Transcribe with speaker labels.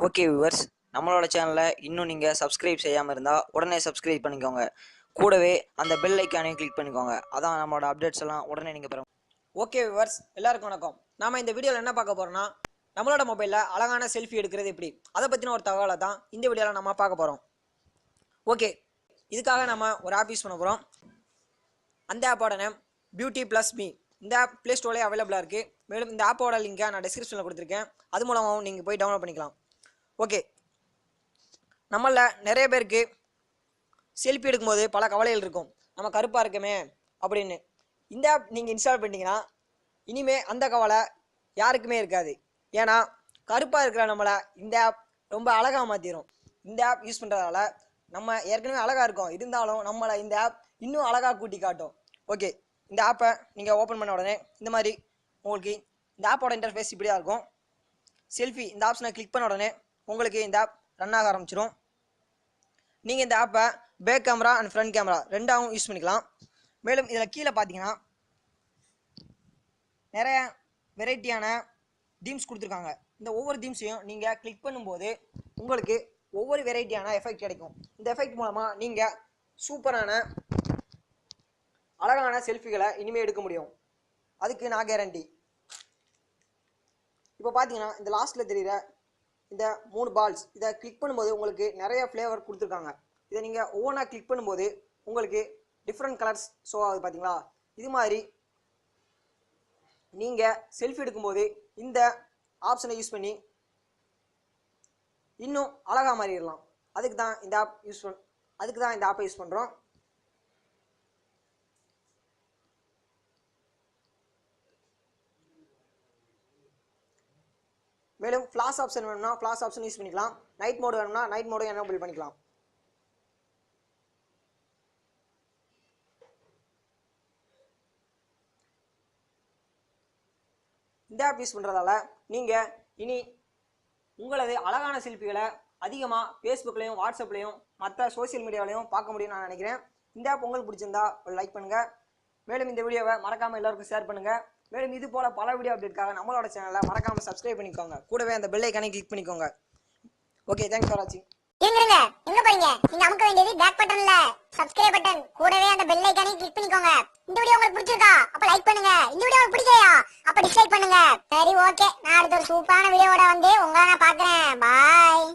Speaker 1: Okay viewers, நம்மளோட சேனலை இன்னும் நீங்கள் சப்ஸ்கிரைப் செய்யாமல் இருந்தால் உடனே சப்ஸ்கிரைப் பண்ணிக்கோங்க. கூடவே அந்த பெல் ஐக்கானையும் கிளிக் பண்ணிக்கோங்க. அதான் நம்மளோட அப்டேட்ஸ் எல்லாம் உடனே நீங்கள் பெறும்.
Speaker 2: ஓகே வியூவர்ஸ், எல்லாருக்கும் வணக்கம். நாம இந்த வீடியோவில் என்ன பார்க்க போறோம்னா, நம்மளோட மொபைலில் அழகான செல்ஃபி எடுக்கிறது எப்படி, அதை பற்றின ஒரு தகவலை தான் இந்த வீடியோவில் நம்ம பார்க்க போகிறோம். ஓகே, இதுக்காக நம்ம ஒரு ஆப் யூஸ் பண்ண போகிறோம். அந்த ஆப்போட நேம் பியூட்டி+மீ. இந்த ஆப் ப்ளே ஸ்டோர்லேயே அவைலபிளாக இருக்குது. மேலும் இந்த ஆப்போட லிங்கை நான் டிஸ்கிரிப்ஷனில் கொடுத்துருக்கேன். அது மூலமாகவும் நீங்கள் போய் டவுன்லோட் பண்ணிக்கலாம். ஓகே, நம்மளில் நிறைய பேருக்கு செல்ஃபி எடுக்கும்போது பல கவலைகள் இருக்கும். நம்ம கருப்பாக இருக்குமே அப்படின்னு. இந்த ஆப் நீங்கள் இன்ஸ்டால் பண்ணிட்டீங்கன்னா இனிமே அந்த கவலை யாருக்குமே இருக்காது. ஏன்னா கருப்பாக இருக்கிற நம்மளை இந்த ஆப் ரொம்ப அழகாக மாற்றிடும். இந்த ஆப் யூஸ் பண்ணுறதால நம்ம ஏற்கனவே அழகாக இருக்கோம், இருந்தாலும் நம்மளை இந்த ஆப் இன்னும் அழகாக கூட்டி காட்டும். ஓகே, இந்த ஆப்பை நீங்கள் ஓப்பன் பண்ண உடனே இந்த மாதிரி உங்களுக்கு இந்த ஆப்போட இன்டர்ஃபேஸ் இப்படியாக இருக்கும். செல்ஃபி இந்த ஆப்ஷனை கிளிக் பண்ண உடனே உங்களுக்கு இந்த ஆப் ரன் ஆக ஆரம்பிச்சிடும். நீங்கள் இந்த ஆப்பை back camera and front camera ரெண்டாவும் யூஸ் பண்ணிக்கலாம். மேலும் இதில் கீழே பார்த்தீங்கன்னா நிறைய வெரைட்டியான தீம்ஸ் கொடுத்துருக்காங்க. இந்த ஒவ்வொரு தீம்ஸையும் நீங்கள் கிளிக் பண்ணும்போது உங்களுக்கு ஒவ்வொரு வெரைட்டியான எஃபெக்ட் கிடைக்கும். இந்த எஃபெக்ட் மூலமாக நீங்கள் சூப்பரான அழகான செல்ஃபிகளை இனிமேல் எடுக்க முடியும். அதுக்கு நான் கேரண்டி. இப்போ பார்த்தீங்கன்னா இந்த லாஸ்ட்டில் தெரிகிற இந்த 3 பால்ஸ் இதை கிளிக் பண்ணும்போது உங்களுக்கு நிறைய ஃப்ளேவர் கொடுத்துருக்காங்க. இதை நீங்கள் ஒவ்வொன்றா கிளிக் பண்ணும்போது உங்களுக்கு டிஃப்ரெண்ட் கலர்ஸ் ஷோ ஆகுது. பார்த்தீங்களா? இது மாதிரி நீங்கள் செல்ஃபி எடுக்கும்போது இந்த ஆப்ஷனை யூஸ் பண்ணி இன்னும் அழகாக மாறிடலாம். அதுக்கு தான் இந்த ஆப்பை யூஸ் பண்ணுறோம். மேலும் ஃப்ளாஷ் ஆப்ஷன் வேணும்னா ஃப்ளாஷ் ஆப்ஷன் யூஸ் பண்ணிக்கலாம். நைட் மோடு வேணும்னா நைட் மோடும் எனேபிள் பண்ணிக்கலாம். இந்த ஆப் யூஸ் பண்ணுறதால நீங்கள் இனி உங்களது அழகான செல்ஃபிகளை அதிகமாக ஃபேஸ்புக்லேயும் வாட்ஸ்அப்லேயும் மற்ற சோசியல் மீடியாவிலையும் பார்க்க முடியும்னு நான் நினைக்கிறேன். இந்த ஆப் உங்களுக்கு பிடிச்சிருந்தா ஒரு லைக் பண்ணுங்கள். மேலும் இந்த வீடியோவை மறக்காமல் எல்லாருக்கும் ஷேர் பண்ணுங்கள். மேலும் இது போல பல வீடியோ அப்டேட்காக நம்மளோட சேனலை மறக்காமல் சப்ஸ்கிரைப் பண்ணிக்கோங்க. கூடவே அந்த பெல் ஐக்கானை கிளிக் பண்ணிக்கோங்க. ஓகே, தேங்க்ஸ் ஃபார் வாட்சிங்.
Speaker 3: இருங்க, எங்க போறீங்க? நீங்க அமுக்க வேண்டியது பேக் பட்டன்ல சப்ஸ்கிரைப் பட்டன், கூடவே அந்த பெல் ஐகானையும் கிளிக் பண்ணிக்கோங்க. இந்த வீடியோ உங்களுக்கு பிடிச்சிருக்கா? அப்ப லைக் பண்ணுங்க. இந்த வீடியோ உங்களுக்கு பிடிக்கலையா? அப்ப டிஸ்லைக் பண்ணுங்க. சரி, ஓகே, நான் அடுத்த ஒரு சூப்பரான வீடியோவோட வந்து உங்களை நான் பாக்குறேன். பாய்.